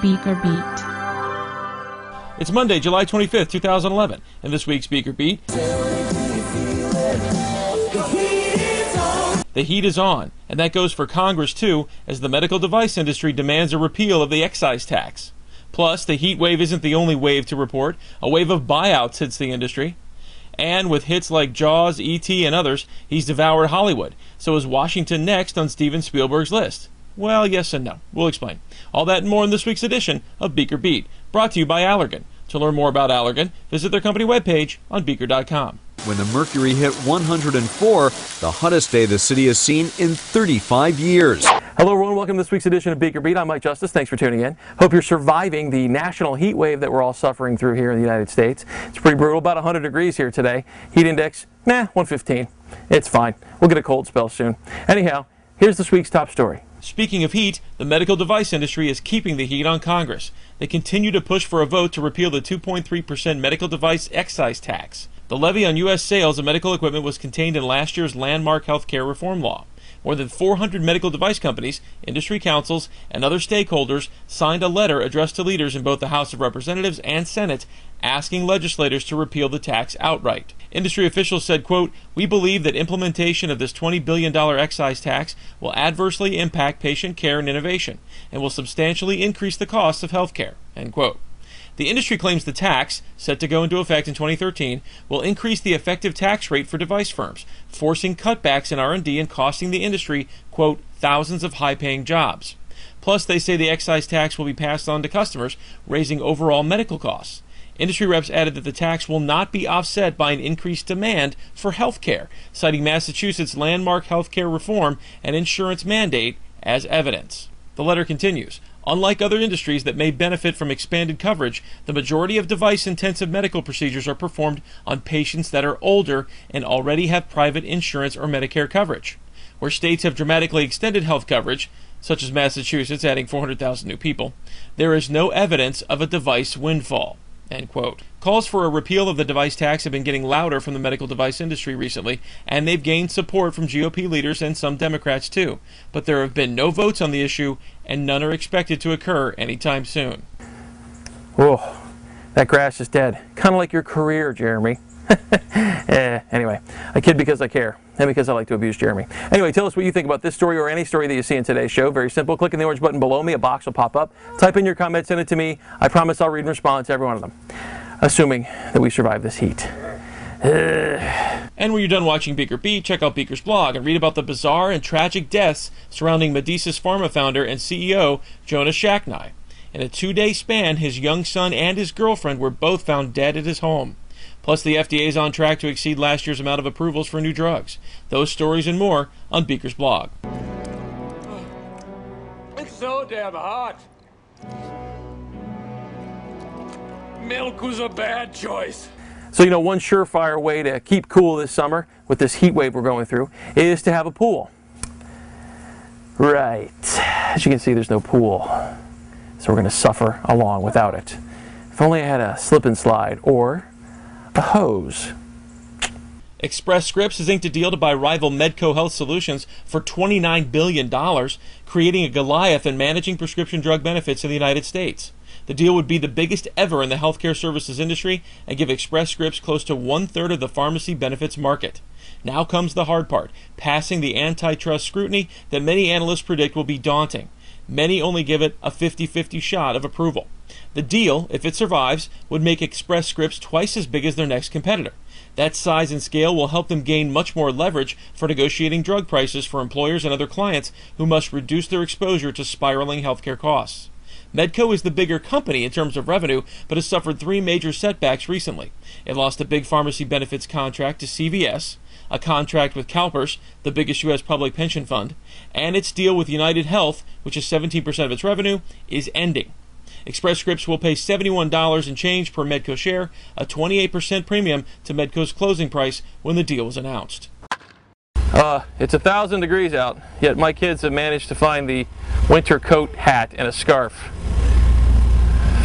BeakerBeat. It's Monday, July 25th, 2011, and this week's BeakerBeat. The heat is on, and that goes for Congress too, as the medical device industry demands a repeal of the excise tax. Plus, the heat wave isn't the only wave to report. A wave of buyouts hits the industry. And with hits like Jaws, E.T., and others, he's devoured Hollywood. So is Washington next on Steven Spielberg's list? Well, yes and no. We'll explain. All that and more in this week's edition of BeakerBeat, brought to you by Allergan. To learn more about Allergan, visit their company webpage on Beaker.com. When the mercury hit 104, the hottest day the city has seen in 35 years. Hello everyone, welcome to this week's edition of BeakerBeat. I'm Mike Justice, thanks for tuning in. Hope you're surviving the national heat wave that we're all suffering through here in the United States. It's pretty brutal, about 100 degrees here today. Heat index, 115. It's fine. We'll get a cold spell soon. Anyhow, here's this week's top story. Speaking of heat, the medical device industry is keeping the heat on Congress. They continue to push for a vote to repeal the 2.3% medical device excise tax. The levy on U.S. sales of medical equipment was contained in last year's landmark health care reform law. More than 400 medical device companies, industry councils, and other stakeholders signed a letter addressed to leaders in both the House of Representatives and Senate asking legislators to repeal the tax outright. Industry officials said, quote, "We believe that implementation of this $20 billion excise tax will adversely impact patient care and innovation and will substantially increase the costs of health care," end quote. The industry claims the tax, set to go into effect in 2013, will increase the effective tax rate for device firms, forcing cutbacks in R&D and costing the industry, quote, "thousands of high-paying jobs." Plus, they say the excise tax will be passed on to customers, raising overall medical costs. Industry reps added that the tax will not be offset by an increased demand for health care, citing Massachusetts' landmark health care reform and insurance mandate as evidence. The letter continues. Unlike other industries that may benefit from expanded coverage, the majority of device-intensive medical procedures are performed on patients that are older and already have private insurance or Medicare coverage. Where states have dramatically extended health coverage, such as Massachusetts adding 400,000 new people, there is no evidence of a device windfall. End quote. Calls for a repeal of the device tax have been getting louder from the medical device industry recently, and they've gained support from GOP leaders and some Democrats too. But there have been no votes on the issue, and none are expected to occur anytime soon. Oh, that grass is dead. Kind of like your career, Jeremy. Anyway, I kid because I care, and because I like to abuse Jeremy. Anyway, tell us what you think about this story or any story that you see in today's show. Very simple. Click on the orange button below me. A box will pop up. Type in your comments, send it to me. I promise I'll read and respond to every one of them, assuming that we survive this heat. And when you're done watching BeakerBeat, check out Beaker's blog and read about the bizarre and tragic deaths surrounding Medicis Pharma founder and CEO Jonas Shacknai. In a 2-day span, his young son and his girlfriend were both found dead at his home. Plus, the FDA is on track to exceed last year's amount of approvals for new drugs. Those stories and more on Beaker's blog. It's so damn hot. Milk was a bad choice. So, you know, one surefire way to keep cool this summer with this heat wave we're going through is to have a pool. Right. As you can see, there's no pool. So we're going to suffer along without it. If only I had a slip and slide or a hose. Express Scripts has inked a deal to buy rival Medco Health Solutions for $29 billion, creating a Goliath in managing prescription drug benefits in the United States. The deal would be the biggest ever in the healthcare services industry and give Express Scripts close to 1/3 of the pharmacy benefits market. Now comes the hard part, passing the antitrust scrutiny that many analysts predict will be daunting. Many only give it a 50-50 shot of approval. The deal, if it survives, would make Express Scripts twice as big as their next competitor. That size and scale will help them gain much more leverage for negotiating drug prices for employers and other clients who must reduce their exposure to spiraling healthcare costs. Medco is the bigger company in terms of revenue, but has suffered 3 major setbacks recently. It lost a big pharmacy benefits contract to CVS, a contract with CalPERS, the biggest U.S. public pension fund, and its deal with United Health, which is 17% of its revenue, is ending. Express Scripts will pay $71 and change per Medco share, a 28% premium to Medco's closing price when the deal was announced. It's 1,000 degrees out, yet my kids have managed to find the winter coat, hat, and a scarf.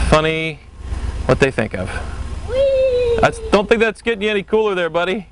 Funny what they think of. Don't think that's getting you any cooler there, buddy.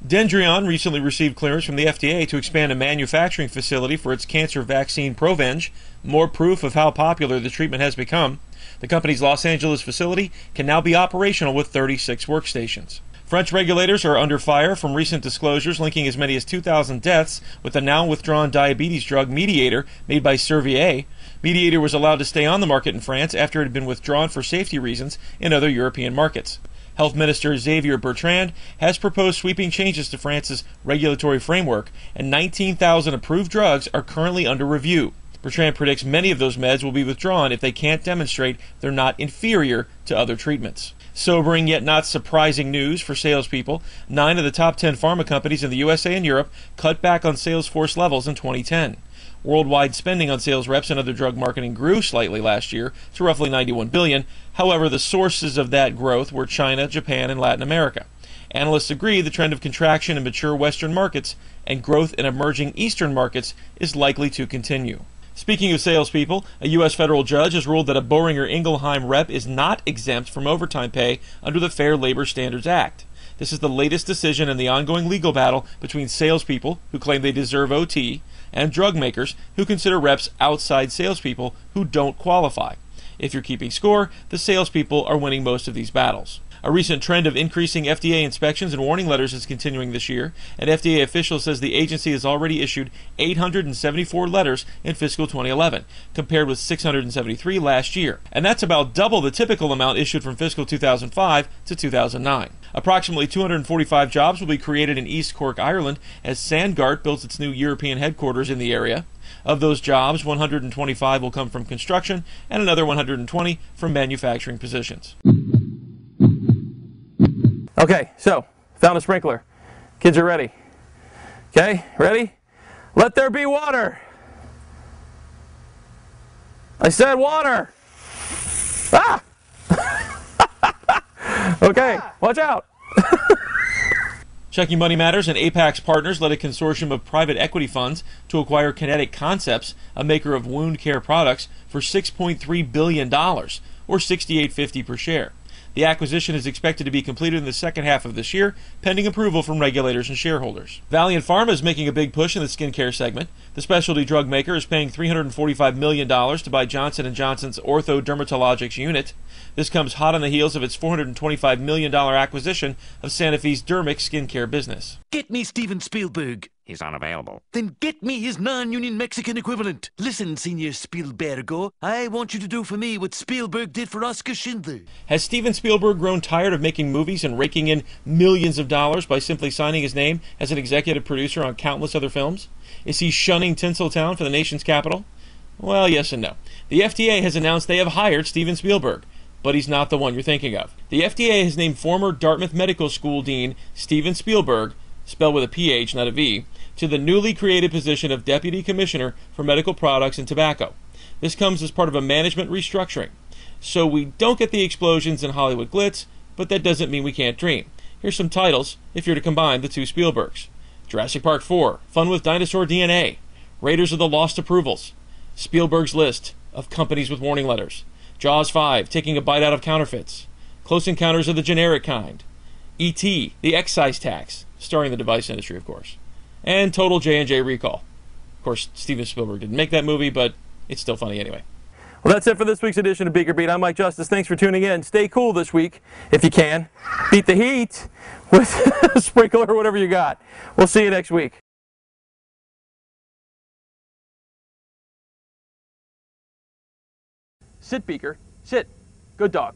Dendreon recently received clearance from the FDA to expand a manufacturing facility for its cancer vaccine Provenge, more proof of how popular the treatment has become. The company's Los Angeles facility can now be operational with 36 workstations. French regulators are under fire from recent disclosures linking as many as 2,000 deaths with the now withdrawn diabetes drug Mediator made by Servier. Mediator was allowed to stay on the market in France after it had been withdrawn for safety reasons in other European markets. Health Minister Xavier Bertrand has proposed sweeping changes to France's regulatory framework, and 19,000 approved drugs are currently under review. Bertrand predicts many of those meds will be withdrawn if they can't demonstrate they're not inferior to other treatments. Sobering yet not surprising news for salespeople. 9 of the top 10 pharma companies in the USA and Europe cut back on sales force levels in 2010. Worldwide spending on sales reps and other drug marketing grew slightly last year to roughly $91 billion. However, the sources of that growth were China, Japan, and Latin America. Analysts agree the trend of contraction in mature Western markets and growth in emerging Eastern markets is likely to continue. Speaking of salespeople, a U.S. federal judge has ruled that a Boehringer Ingelheim rep is not exempt from overtime pay under the Fair Labor Standards Act. This is the latest decision in the ongoing legal battle between salespeople who claim they deserve OT and drug makers who consider reps outside salespeople who don't qualify. If you're keeping score, the salespeople are winning most of these battles. A recent trend of increasing FDA inspections and warning letters is continuing this year. An FDA official says the agency has already issued 874 letters in fiscal 2011, compared with 673 last year. And that's about double the typical amount issued from fiscal 2005 to 2009. Approximately 245 jobs will be created in East Cork, Ireland, as Sandgart builds its new European headquarters in the area. Of those jobs, 125 will come from construction and another 120 from manufacturing positions. Okay, so found a sprinkler. Kids are ready. Okay, ready? Let there be water. I said water. Ah! Okay, watch out. Checking Money Matters and Apex Partners led a consortium of private equity funds to acquire Kinetic Concepts, a maker of wound care products, for $6.3 billion, or $68.50 per share. The acquisition is expected to be completed in the second half of this year, pending approval from regulators and shareholders. Valeant Pharma is making a big push in the skincare segment. The specialty drug maker is paying $345 million to buy Johnson & Johnson's Ortho-Dermatologics unit. This comes hot on the heels of its $425 million acquisition of Sanofi's Dermic skincare business. Get me Steven Spielberg. He's unavailable. Then get me his non-union Mexican equivalent. Listen, Senor Spielbergo, I want you to do for me what Spielberg did for Oscar Schindler. Has Steven Spielberg grown tired of making movies and raking in millions of dollars by simply signing his name as an executive producer on countless other films? Is he shunning Tinseltown for the nation's capital? Well, yes and no. The FDA has announced they have hired Steven Spielberg, but he's not the one you're thinking of. The FDA has named former Dartmouth Medical School Dean Steven Spielberg, spelled with a PH, not a V, to the newly created position of Deputy Commissioner for Medical Products and Tobacco. This comes as part of a management restructuring. So we don't get the explosions and Hollywood glitz, but that doesn't mean we can't dream. Here's some titles if you're to combine the two Spielbergs. Jurassic Park 4, Fun with Dinosaur DNA, Raiders of the Lost Approvals, Spielberg's List of Companies with Warning Letters, Jaws 5, Taking a Bite Out of Counterfeits, Close Encounters of the Generic Kind, E.T., The Excise Tax, starring the device industry, of course, and Total J&J Recall. Of course, Steven Spielberg didn't make that movie, but it's still funny anyway. Well, that's it for this week's edition of BeakerBeat. I'm Mike Justice. Thanks for tuning in. Stay cool this week, if you can. Beat the heat with a sprinkler or whatever you got. We'll see you next week. Sit, Beaker. Sit. Good dog.